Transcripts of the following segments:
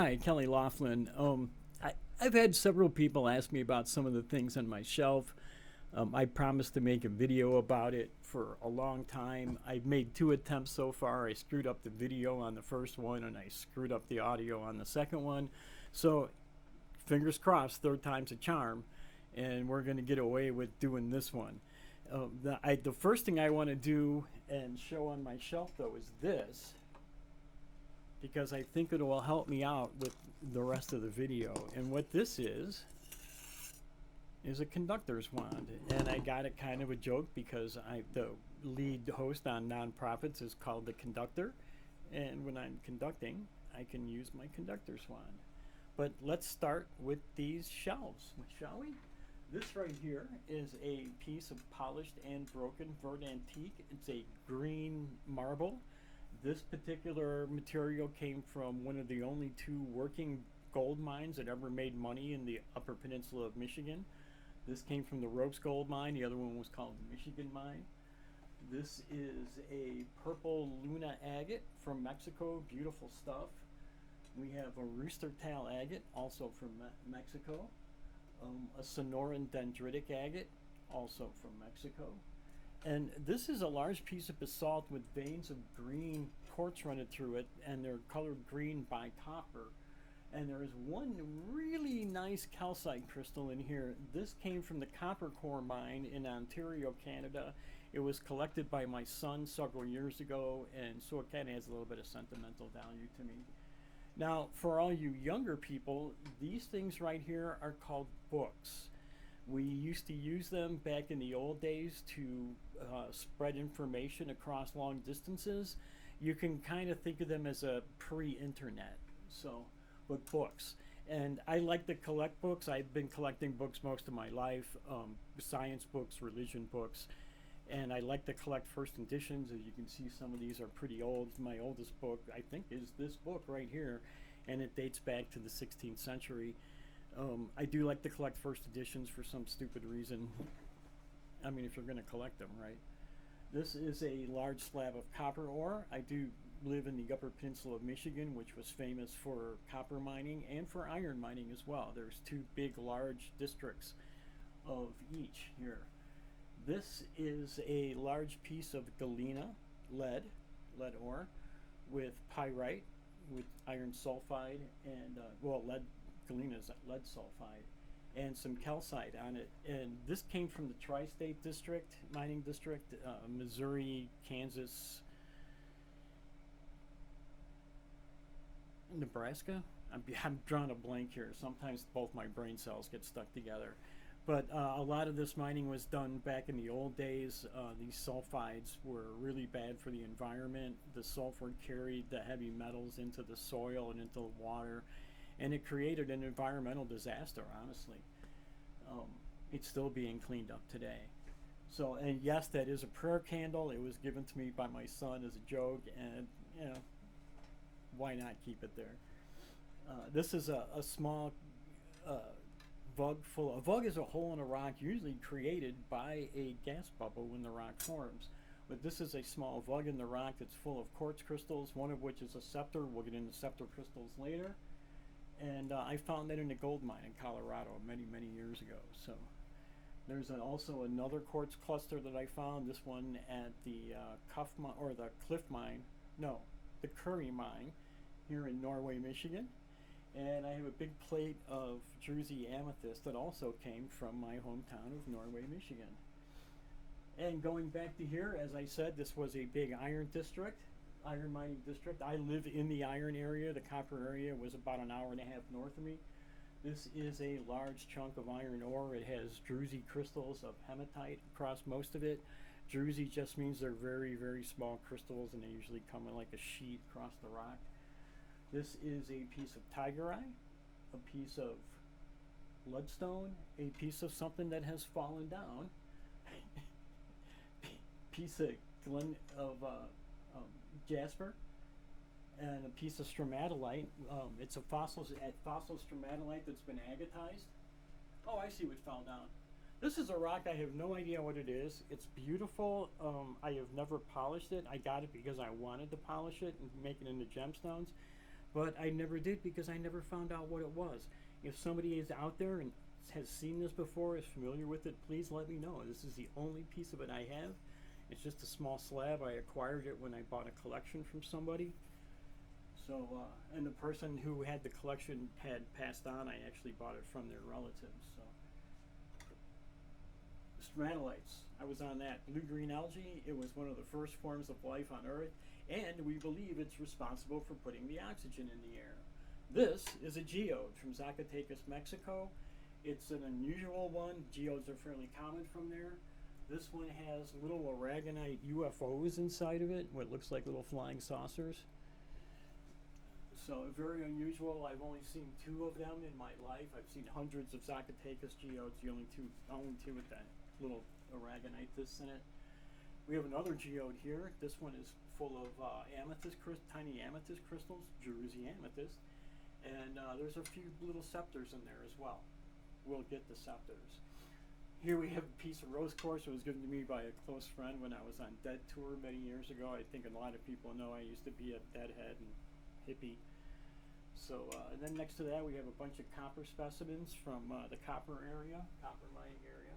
Hi, Kelly Laughlin. I've had several people ask me about some of the things on my shelf. I promised to make a video about it for a long time. I've made two attempts so far. I screwed up the video on the first one and I screwed up the audio on the second one. So, fingers crossed, third time's a charm, and we're going to get away with doing this one. The first thing I want to do and show on my shelf, though, is this because I think it will help me out with the rest of the video. And what this is a conductor's wand, and I got it kind of a joke because the lead host on Nonprofits is called the conductor, and when I'm conducting, I can use my conductor's wand. But let's start with these shelves, shall we? This right here is a piece of polished and broken vert antique. It's a green marble. This particular material came from one of the only two working gold mines that ever made money in the Upper Peninsula of Michigan. This came from the Ropes Gold Mine. The other one was called the Michigan Mine. This is a purple Luna agate from Mexico. Beautiful stuff. We have a Rooster Tail agate, also from Mexico. A Sonoran dendritic agate, also from Mexico. And this is a large piece of basalt with veins of green quartz running through it, and they're colored green by copper. And there is one really nice calcite crystal in here. This came from the Copper Core mine in Ontario, Canada. It was collected by my son several years ago, and so it kind of has a little bit of sentimental value to me. Now, for all you younger people, these things right here are called books. We used to use them back in the old days to spread information across long distances. You can kind of think of them as a pre-internet, so, but books. And I like to collect books. I've been collecting books most of my life, science books, religion books, and I like to collect first editions. As you can see, some of these are pretty old. My oldest book, I think, is this book right here, and it dates back to the 16th century. I do like to collect first editions for some stupid reason. I mean, if you're going to collect them, right? This is a large slab of copper ore. I do live in the Upper Peninsula of Michigan, which was famous for copper mining and for iron mining as well. There's two big, large districts of each here. This is a large piece of galena, lead ore, with pyrite, with iron sulfide, and galena is lead sulfide, and some calcite on it. And this came from the Tri-State District, mining district, Missouri, Kansas, Nebraska. I'm drawing a blank here. Sometimes both my brain cells get stuck together. But a lot of this mining was done back in the old days. These sulfides were really bad for the environment. The sulfur carried the heavy metals into the soil and into the water, and it created an environmental disaster, honestly. It's still being cleaned up today. So, and yes, that is a prayer candle. It was given to me by my son as a joke, and, why not keep it there? This is a small vug full. A vug is a hole in a rock usually created by a gas bubble when the rock forms. But this is a small vug in the rock that's full of quartz crystals, one of which is a scepter. We'll get into scepter crystals later. And I found that in a gold mine in Colorado many, many years ago. So there's also another quartz cluster that I found. This one at the the Cliff Mine, no, the Curry Mine here in Norway, Michigan. And I have a big plate of Druzy amethyst that also came from my hometown of Norway, Michigan. And going back to here, as I said, this was a big iron district, iron mining district. I live in the iron area. The copper area was about an hour and a half north of me. This is a large chunk of iron ore. It has Druzy crystals of hematite across most of it. Druzy just means they're very, very small crystals, and they usually come in like a sheet across the rock. This is a piece of tiger eye, a piece of bloodstone, a piece of something that has fallen down, piece of jasper, and a piece of stromatolite. It's a fossil stromatolite that's been agatized. Oh, I see what fell down. This is a rock. I have no idea what it is. It's beautiful. I have never polished it. I got it because I wanted to polish it and make it into gemstones. but I never did because I never found out what it was. If somebody is out there and has seen this before, is familiar with it, please let me know. This is the only piece of it I have. It's just a small slab. I acquired it when I bought a collection from somebody. So, and the person who had the collection had passed on. I actually bought it from their relatives. So, stromatolites. I was on that. Blue-green algae. It was one of the first forms of life on Earth, and we believe it's responsible for putting the oxygen in the air. This is a geode from Zacatecas, Mexico. It's an unusual one. Geodes are fairly common from there. This one has little aragonite UFOs inside of it, what looks like little flying saucers. So very unusual. I've only seen 2 of them in my life. I've seen hundreds of Zacatecas geodes. The only two with that little aragonite this in it. We have another geode here. This one is full of tiny amethyst crystals, Jersey amethyst, and there's a few little scepters in there as well. We'll get the scepters. Here we have a piece of rose quartz that was given to me by a close friend when I was on Dead Tour many years ago. I think a lot of people know I used to be a deadhead and hippie. So, and then next to that we have a bunch of copper specimens from the copper mining area.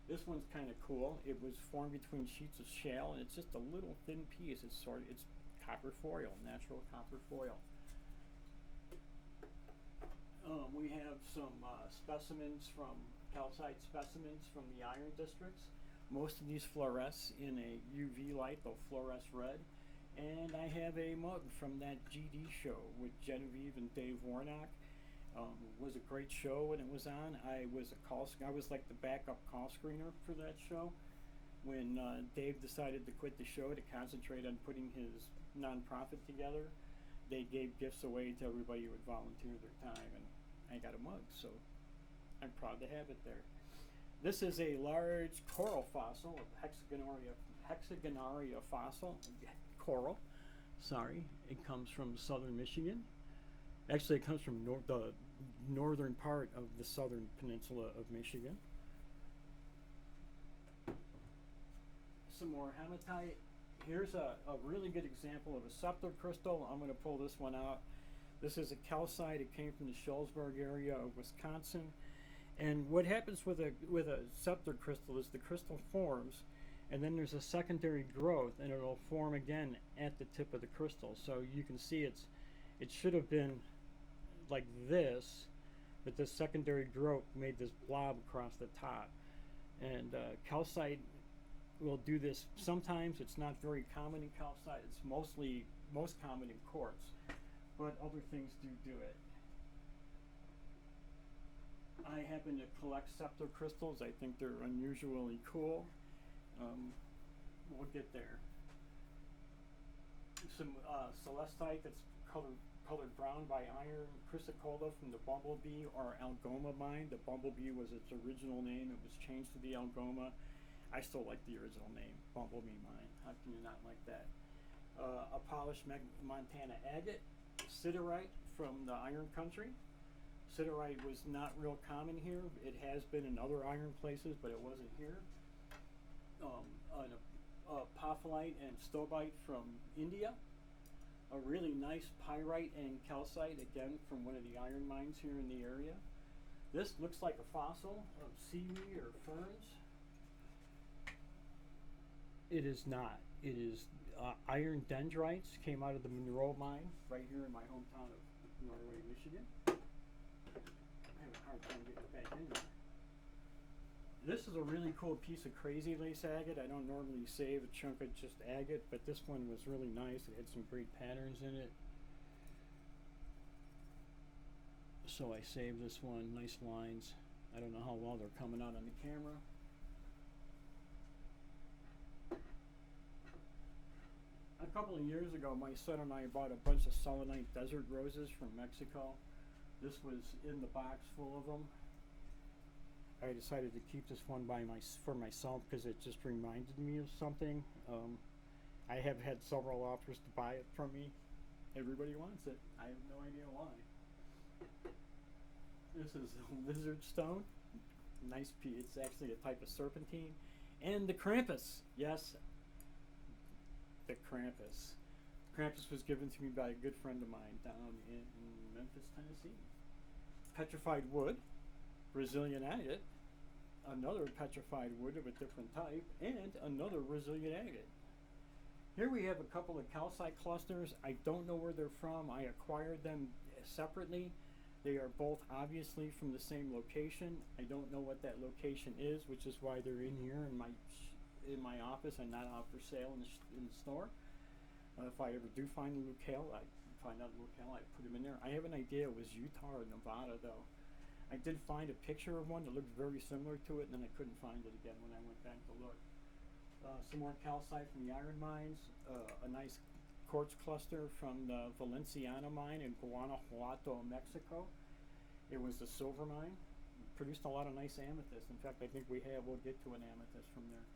This one's kind of cool. It was formed between sheets of shale, and it's just a little thin piece. It's copper foil, natural copper foil. We have some specimens calcite specimens from the iron districts. Most of these fluoresce in a UV light. They'll fluoresce red. And I have a mug from that GD show with Genevieve and Dave Warnock. It was a great show when it was on. I was like the backup call screener for that show. When Dave decided to quit the show to concentrate on putting his nonprofit together, they gave gifts away to everybody who would volunteer their time, and I got a mug, so I'm proud to have it there. This is a large coral fossil, Hexagonaria fossil. Coral. Sorry, it comes from southern Michigan. Actually, it comes from the northern part of the southern peninsula of Michigan. Some more hematite. Here's a really good example of a scepter crystal. I'm going to pull this one out. This is a calcite. It came from the Shullsburg area of Wisconsin. And what happens with a scepter crystal is the crystal forms, and then there's a secondary growth, and it'll form again at the tip of the crystal. So you can see it should have been like this, but this secondary growth made this blob across the top. And calcite will do this sometimes. It's not very common in calcite. It's most common in quartz, but other things do it. I happen to collect scepter crystals. I think they're unusually cool. We'll get there. Some celestite that's colored brown by iron, chrysocolla from the Bumblebee or Algoma mine. The Bumblebee was its original name. It was changed to the Algoma. I still like the original name, Bumblebee mine. How can you not like that? A polished Montana agate, siderite from the iron country. Siderite was not real common here. It has been in other iron places, but it wasn't here. Apophyllite and stobite from India. A really nice pyrite and calcite, again from one of the iron mines here in the area. This looks like a fossil of seaweed or ferns. It is not. It is iron dendrites, came out of the Monroe mine right here in my hometown of Norway, Michigan. I have a hard time getting it back in there. This is a really cool piece of crazy lace agate. I don't normally save a chunk of just agate, but this one was really nice. It had some great patterns in it. So I saved this one. Nice lines. I don't know how well they're coming out on the camera. A couple of years ago, my son and I bought a bunch of selenite desert roses from Mexico. This was in the box full of them. I decided to keep this one for myself because it just reminded me of something. I have had several offers to buy it from me. Everybody wants it. I have no idea why. This is lizard stone. Nice piece. It's actually a type of serpentine. And the Krampus. Yes, the Krampus. Krampus was given to me by a good friend of mine down in Memphis, Tennessee. Petrified wood, Brazilian agate, another petrified wood of a different type, and another Brazilian agate. Here we have a couple of calcite clusters. I don't know where they're from. I acquired them separately. They are both obviously from the same location. I don't know what that location is, which is why they're in here in my office and not out for sale in the store. If I ever do find a locale, I put them in there. I have an idea it was Utah or Nevada though. I did find a picture of one that looked very similar to it, and then I couldn't find it again when I went back to look. Some more calcite from the iron mines. A nice quartz cluster from the Valenciana mine in Guanajuato, Mexico. It was a silver mine. Produced a lot of nice amethyst. In fact, I think we'll get to an amethyst from there.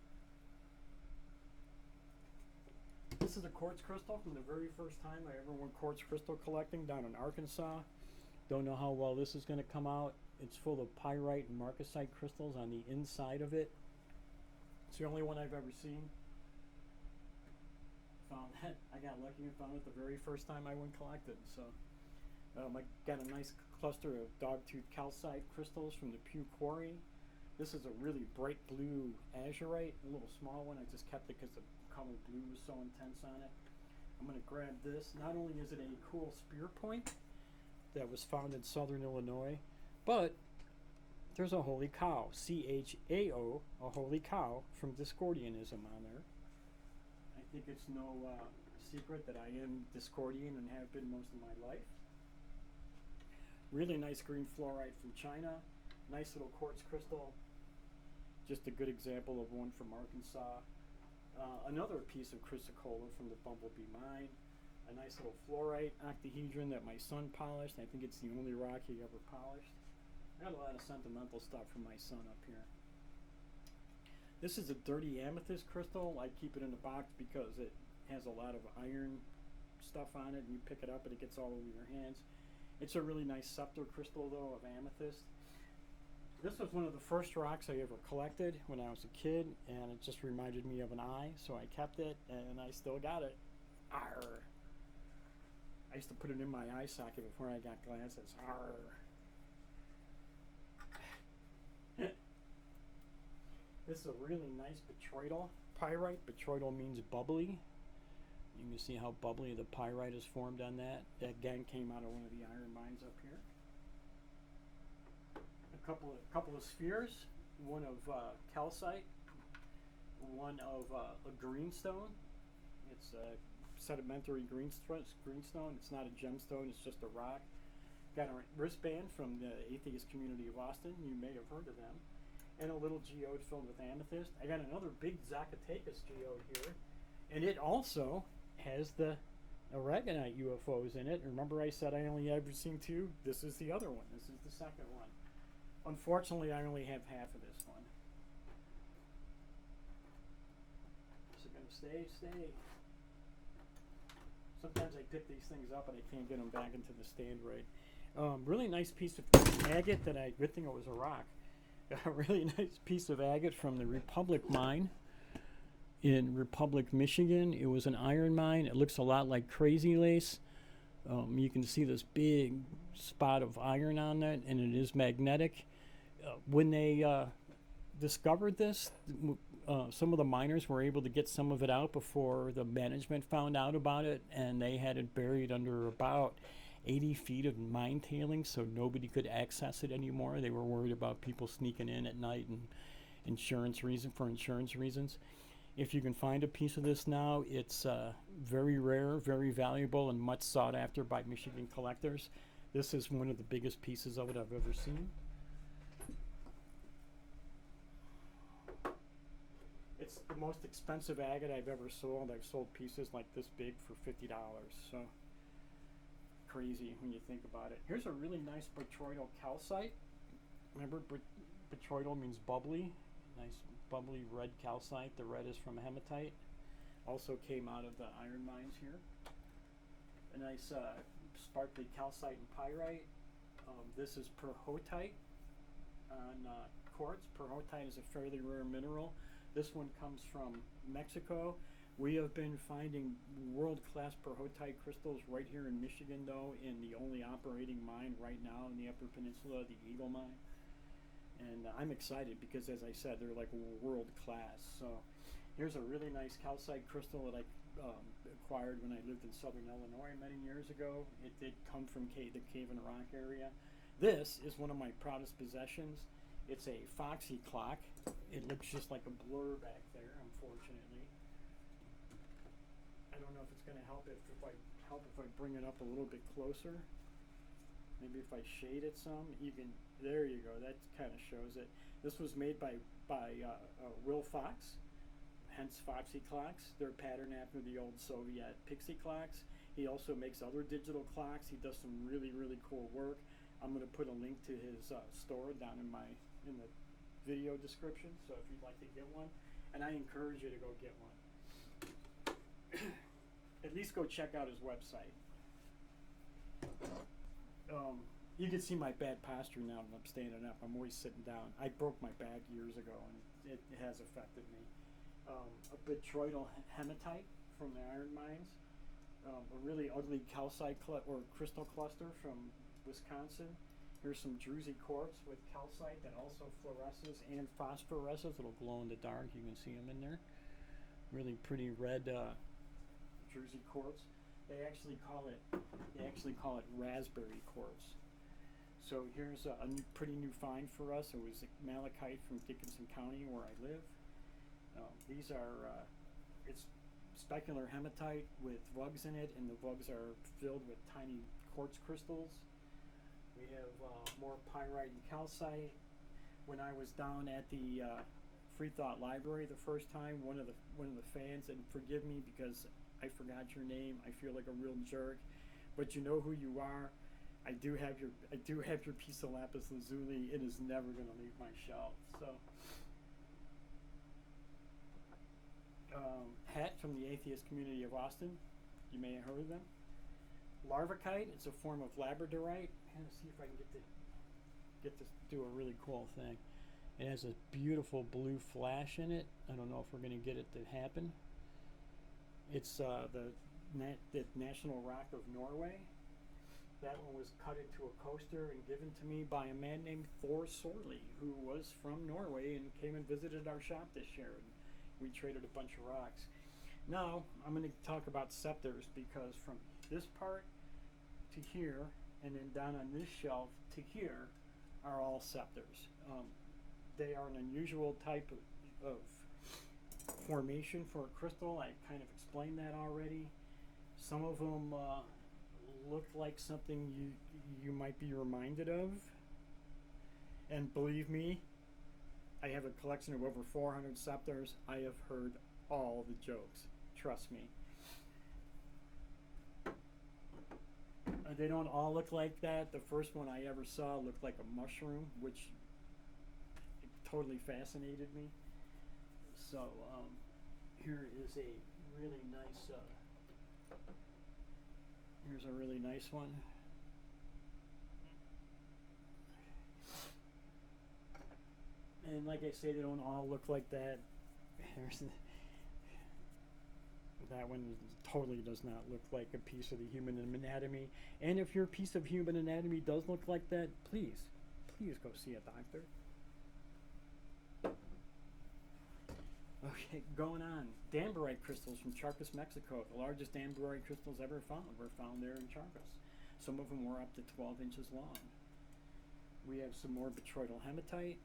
This is a quartz crystal from the very first time I ever went quartz crystal collecting down in Arkansas. Don't know how well this is going to come out. It's full of pyrite and marcasite crystals on the inside of it. It's the only one I've ever seen. Found that. I got lucky and found it the very first time I went collecting. So I got a nice cluster of dogtooth calcite crystals from the Pew Quarry. This is a really bright blue azurite, a little small one. I just kept it because the color blue was so intense on it. I'm going to grab this. Not only is it a cool spear point that was found in southern Illinois, but there's a holy cow, CHAO, a holy cow from Discordianism on there. I think it's no secret that I am Discordian and have been most of my life. Really nice green fluorite from China. Nice little quartz crystal. Just a good example of one from Arkansas. Another piece of chrysocolla from the Bumblebee mine. A nice little fluorite octahedron that my son polished. I think it's the only rock he ever polished. I got a lot of sentimental stuff from my son up here. This is a dirty amethyst crystal. I keep it in the box because it has a lot of iron stuff on it, and you pick it up and it gets all over your hands. It's a really nice scepter crystal though of amethyst. This was one of the first rocks I ever collected when I was a kid, and it just reminded me of an eye, so I kept it, and I still got it. Arr. I used to put it in my eye socket before I got glasses. Arr. This is a really nice botryoidal pyrite. Botryoidal means bubbly. You can see how bubbly the pyrite is formed on that. That again came out of one of the iron mines up here. A couple of spheres, one of calcite, one of a greenstone. It's a sedimentary greenstone. It's not a gemstone, it's just a rock. Got a wristband from the atheist community of Austin. You may have heard of them. And a little geode filled with amethyst. I got another big Zacatecas geode here. And it also has the aragonite UFOs in it. Remember I said I only ever seen two? This is the other one. This is the second one. Unfortunately, I only have half of this one. Is it going to stay? Sometimes I pick these things up and I can't get them back into the stand right. Really nice piece of agate good thing it was a rock. A really nice piece of agate from the Republic mine in Republic, Michigan. It was an iron mine. It looks a lot like Crazy Lace. You can see this big spot of iron on it, and it is magnetic. When they discovered this, some of the miners were able to get some of it out before the management found out about it, and they had it buried under about 80 feet of mine tailings, so nobody could access it anymore. They were worried about people sneaking in at night and insurance reasons. If you can find a piece of this now, it's very rare, very valuable, and much sought after by Michigan collectors. This is one of the biggest pieces of it I've ever seen. It's the most expensive agate I've ever sold. I've sold pieces like this big for $50, so crazy when you think about it. Here's a really nice botryoidal calcite. Remember, botryoidal means bubbly. Nice bubbly red calcite. The red is from hematite. Also came out of the iron mines here. A nice sparkly calcite and pyrite. This is perhotite on quartz. Perhotite is a fairly rare mineral. This one comes from Mexico. We have been finding world-class perhotite crystals right here in Michigan, though, in the only operating mine right now in the Upper Peninsula, the Eagle Mine. And I'm excited because, as I said, they're like world-class. So here's a really nice calcite crystal that I acquired when I lived in southern Illinois many years ago. It did come from the Cave and Rock area. This is one of my proudest possessions. It's a Foxy clock. It looks just like a blur back there, unfortunately. I don't know if it's going to help if I bring it up a little bit closer. Maybe if I shade it some, you can. There you go. That kind of shows it. This was made by Will Fox, hence Foxy clocks. They're patterned after the old Soviet Pixie clocks. He also makes other digital clocks. He does some really cool work. I'm going to put a link to his store down in the video description. So if you'd like to get one, and I encourage you to go get one. At least go check out his website. You can see my bad posture now when I'm standing up. I'm always sitting down. I broke my back years ago, and it has affected me. A botryoidal hematite from the iron mines. A really ugly calcite or crystal cluster from Wisconsin. Here's some druzy quartz with calcite that also fluoresces and phosphoresces. It'll glow in the dark. You can see them in there. Really pretty red druzy quartz. They actually call it raspberry quartz. So here's a pretty new find for us. It was malachite from Dickinson County, where I live. These are it's specular hematite with vugs in it, and the vugs are filled with tiny quartz crystals. We have more pyrite and calcite. When I was down at the Free Thought Library the first time, one of the fans, and forgive me because I forgot your name. I feel like a real jerk, but you know who you are. I do have your piece of lapis lazuli. It is never going to leave my shelf. So, hat from the atheist community of Austin. You may have heard of them. Larvikite. It's a form of labradorite. I'm gonna see if I can get this to do a really cool thing. It has a beautiful blue flash in it. I don't know if we're going to get it to happen. It's the National Rock of Norway. That one was cut into a coaster and given to me by a man named Thor Sorley, who was from Norway and came and visited our shop this year. And we traded a bunch of rocks. Now, I'm going to talk about scepters, because from this part to here, and then down on this shelf to here, are all scepters. They are an unusual type of formation for a crystal. I kind of explained that already. Some of them look like something you might be reminded of. And believe me, I have a collection of over 400 scepters. I have heard all the jokes. Trust me. They don't all look like that. The first one I ever saw looked like a mushroom, which totally fascinated me. So here is a really nice. Here's a really nice one. And like I say, they don't all look like that. That one totally does not look like a piece of the human anatomy. And if your piece of human anatomy does look like that, please go see a doctor. Okay, going on. Danburite crystals from Charcas, Mexico. The largest danburite crystals ever found were found there in Charcas. Some of them were up to 12 inches long. We have some more botryoidal hematite,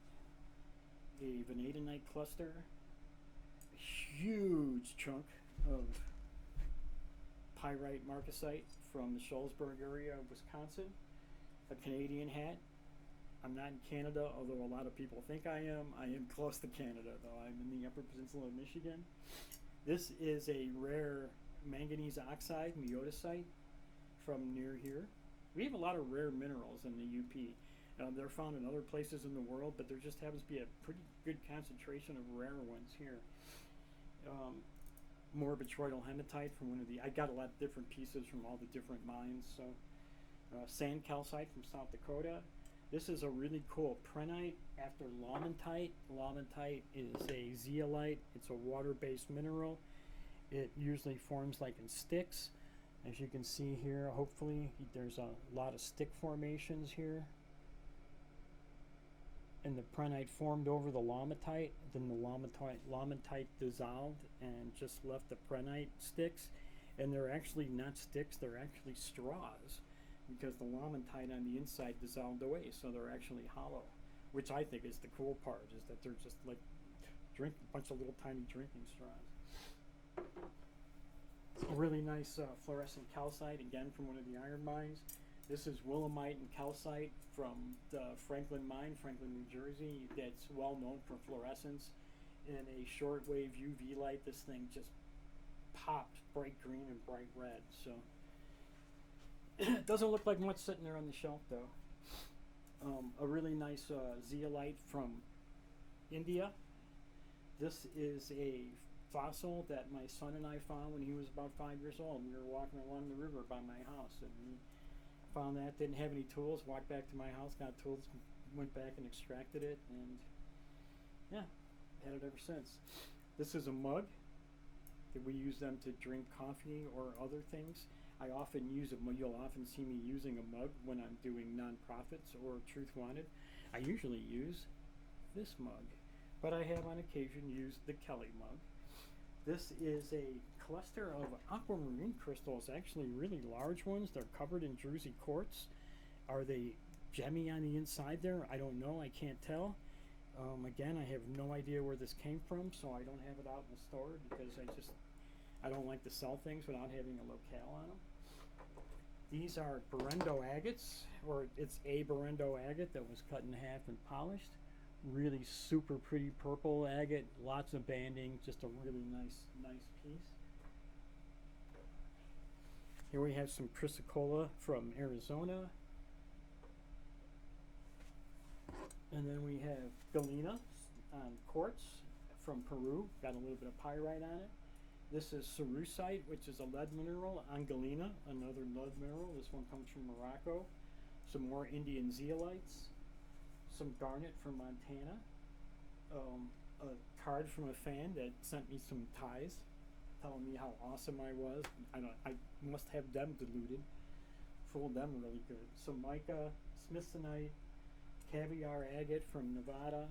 a vanadinite cluster, a huge chunk of pyrite marcasite from the Shullsburg area of Wisconsin, a Canadian hat. I'm not in Canada, although a lot of people think I am. I am close to Canada, though. I'm in the Upper Peninsula of Michigan. This is a rare manganese oxide, meodosite, from near here. We have a lot of rare minerals in the UP. They're found in other places in the world, but there just happens to be a pretty good concentration of rare ones here. More botryoidal hematite from one of the. I got a lot of different pieces from all the different mines. So, sand calcite from South Dakota. This is a really cool prehnite after laumantite. Laumantite is a zeolite. It's a water-based mineral. It usually forms like in sticks. As you can see here, hopefully there's a lot of stick formations here. And the prehnite formed over the lomatite. Then the lomatite dissolved and just left the prehnite sticks. And they're actually not sticks, they're actually straws, because the lomatite on the inside dissolved away, so they're actually hollow. Which I think is the cool part, is that they're just like a bunch of little tiny drinking straws. A really nice fluorescent calcite, again from one of the iron mines. This is willemite and calcite from the Franklin mine, Franklin, New Jersey. That's well known for fluorescence. In a shortwave UV light, this thing just popped bright green and bright red. So it doesn't look like much sitting there on the shelf, though. A really nice zeolite from India. This is a fossil that my son and I found when he was about 5 years old. We were walking along the river by my house, and we found that, didn't have any tools, walked back to my house, got tools, went back and extracted it, and yeah, had it ever since. This is a mug that we use them to drink coffee or other things. I often use a mug. You'll often see me using a mug when I'm doing nonprofits or Truth Wanted. I usually use this mug, but I have on occasion used the Kelly mug. This is a cluster of aquamarine crystals, actually really large ones. They're covered in druzy quartz. Are they gemmy on the inside there? I don't know. I can't tell. Again, I have no idea where this came from, so I don't have it out in the store because I don't like to sell things without having a locale on them. These are Berendo agates, or it's a Berendo agate that was cut in half and polished. Really super pretty purple agate, lots of banding, just a really nice piece. Here we have some chrysocolla from Arizona. And then we have galena quartz from Peru, got a little bit of pyrite on it. This is cerussite, which is a lead mineral on galena, another lead mineral. This one comes from Morocco. Some more Indian zeolites. Some garnet from Montana. A card from a fan that sent me some ties, telling me how awesome I was. I must have them diluted. Fooled them really good. Some mica, smithsonite, caviar agate from Nevada.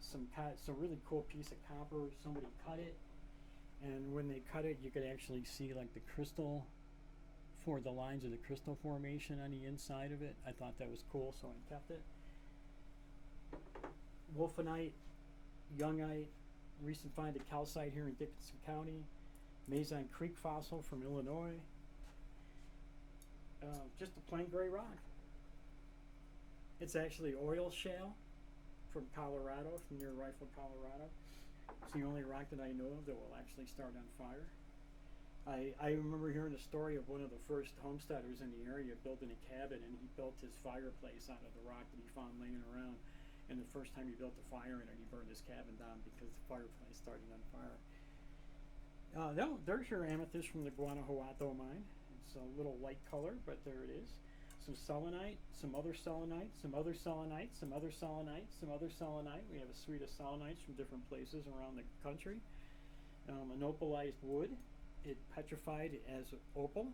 Some really cool piece of copper. Somebody cut it, and when they cut it, you could actually see like the crystal, for the lines of the crystal formation on the inside of it. I thought that was cool, so I kept it. Wolfenite, youngite, recent find of calcite here in Dickinson County. Mazon Creek fossil from Illinois. Just a plain gray rock. It's actually oil shale from Colorado, from near Rifle, Colorado. It's the only rock that I know of that will actually start on fire. I remember hearing a story of one of the first homesteaders in the area building a cabin, and he built his fireplace out of the rock that he found laying around. And the first time he built a fire in it, he burned his cabin down because the fireplace started on fire. There's your amethyst from the Guanajuato mine. It's a little light color, but there it is. Some selenite, some other selenite, some other selenite, some other selenite, some other selenite. We have a suite of selenites from different places around the country. An opalized wood. It petrified as opal.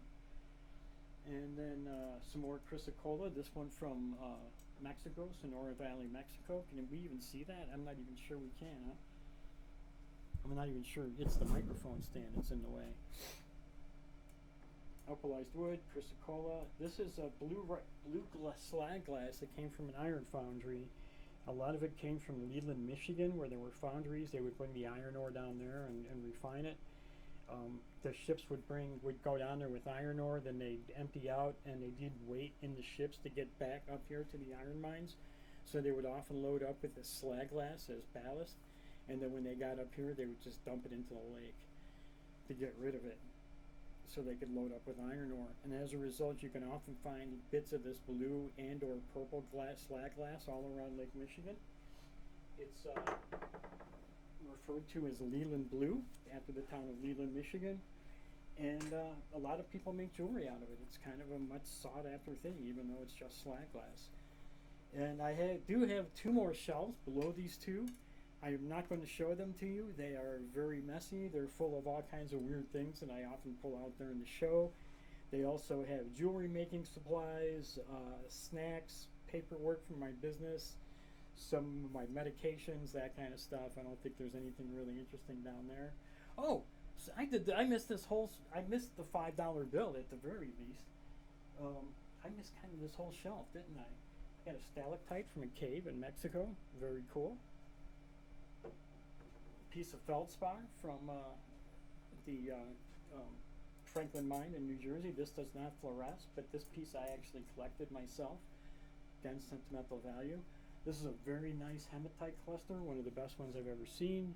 And then some more chrysocolla. This one from Mexico, Sonora Valley, Mexico. Can we even see that? I'm not even sure we can, huh? I'm not even sure. It's the microphone stand that's in the way. Opalized wood, chrysocolla. This is a blue slag glass that came from an iron foundry. A lot of it came from Leland, Michigan, where there were foundries. They would bring the iron ore down there and refine it. The ships would go down there with iron ore, then they'd empty out, and they did wait in the ships to get back up here to the iron mines. So they would often load up with this slag glass as ballast, and then when they got up here, they would just dump it into the lake to get rid of it, so they could load up with iron ore. And as a result, you can often find bits of this blue and or purple slag glass all around Lake Michigan. It's referred to as Leland Blue, after the town of Leland, Michigan. And a lot of people make jewelry out of it. It's kind of a much sought after thing, even though it's just slag glass. And I do have two more shelves below these two. I'm not going to show them to you. They are very messy. They're full of all kinds of weird things that I often pull out during the show. They also have jewelry making supplies, snacks, paperwork for my business, some of my medications, that kind of stuff. I don't think there's anything really interesting down there. Oh, so I missed this whole. I missed the $5 bill at the very least. I missed kind of this whole shelf, didn't I? I got a stalactite from a cave in Mexico. Very cool. Piece of feldspar from the Franklin Mine in New Jersey. This does not fluoresce, but this piece I actually collected myself. Again, sentimental value. This is a very nice hematite cluster, one of the best ones I've ever seen.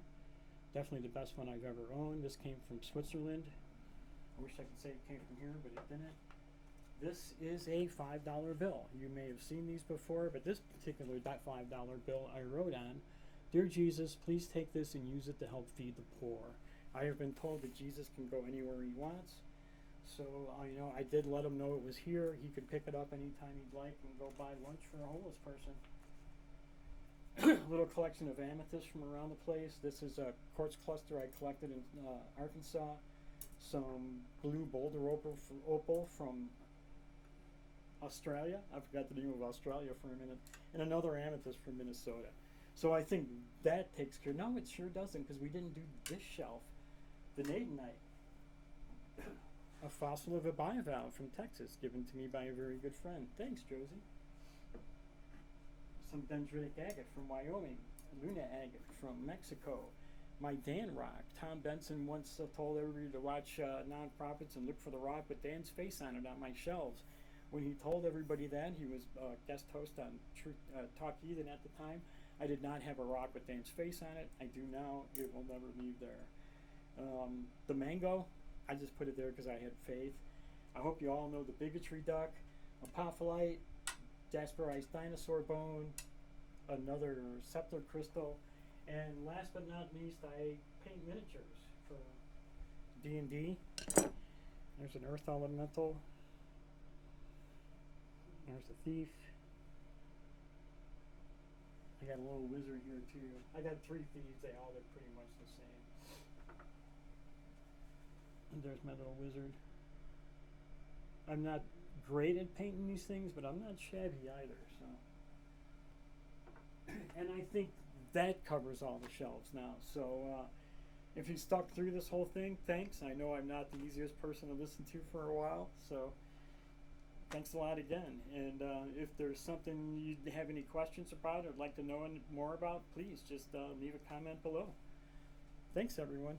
Definitely the best one I've ever owned. This came from Switzerland. I wish I could say it came from here, but it didn't. This is a $5 bill. You may have seen these before, but this particular $5 bill I wrote on, "Dear Jesus, please take this and use it to help feed the poor." I have been told that Jesus can go anywhere he wants. So, I did let him know it was here. He could pick it up anytime he'd like and go buy lunch for a homeless person. A little collection of amethysts from around the place. This is a quartz cluster I collected in Arkansas. Some blue boulder opal from Australia. I forgot the name of Australia for a minute. And another amethyst from Minnesota. So I think that takes care. No, it sure doesn't, because we didn't do this shelf. The nadenite. A fossil of a bivalve from Texas, given to me by a very good friend. Thanks, Josie. Some dendritic agate from Wyoming. Luna agate from Mexico. My Dan rock. Tom Benson once told everybody to watch Nonprofits and look for the rock with Dan's face on it on my shelves. When he told everybody that, he was guest host on Talk Heathen at the time. I did not have a rock with Dan's face on it. I do now. It will never leave there. The mango, I just put it there because I had faith. I hope you all know the bigotry duck, apophyllite, jasperized dinosaur bone, another scepter crystal, and last but not least, I paint miniatures for D&D. There's an earth elemental. There's a thief. I got a little wizard here too. I got 3 thieves. They all look pretty much the same. And there's my little wizard. I'm not great at painting these things, but I'm not shabby either. So, and I think that covers all the shelves now. So, if you stuck through this whole thing, thanks. I know I'm not the easiest person to listen to for a while, so thanks a lot again. And if there's something you have any questions about or would like to know more about, please just leave a comment below. Thanks, everyone.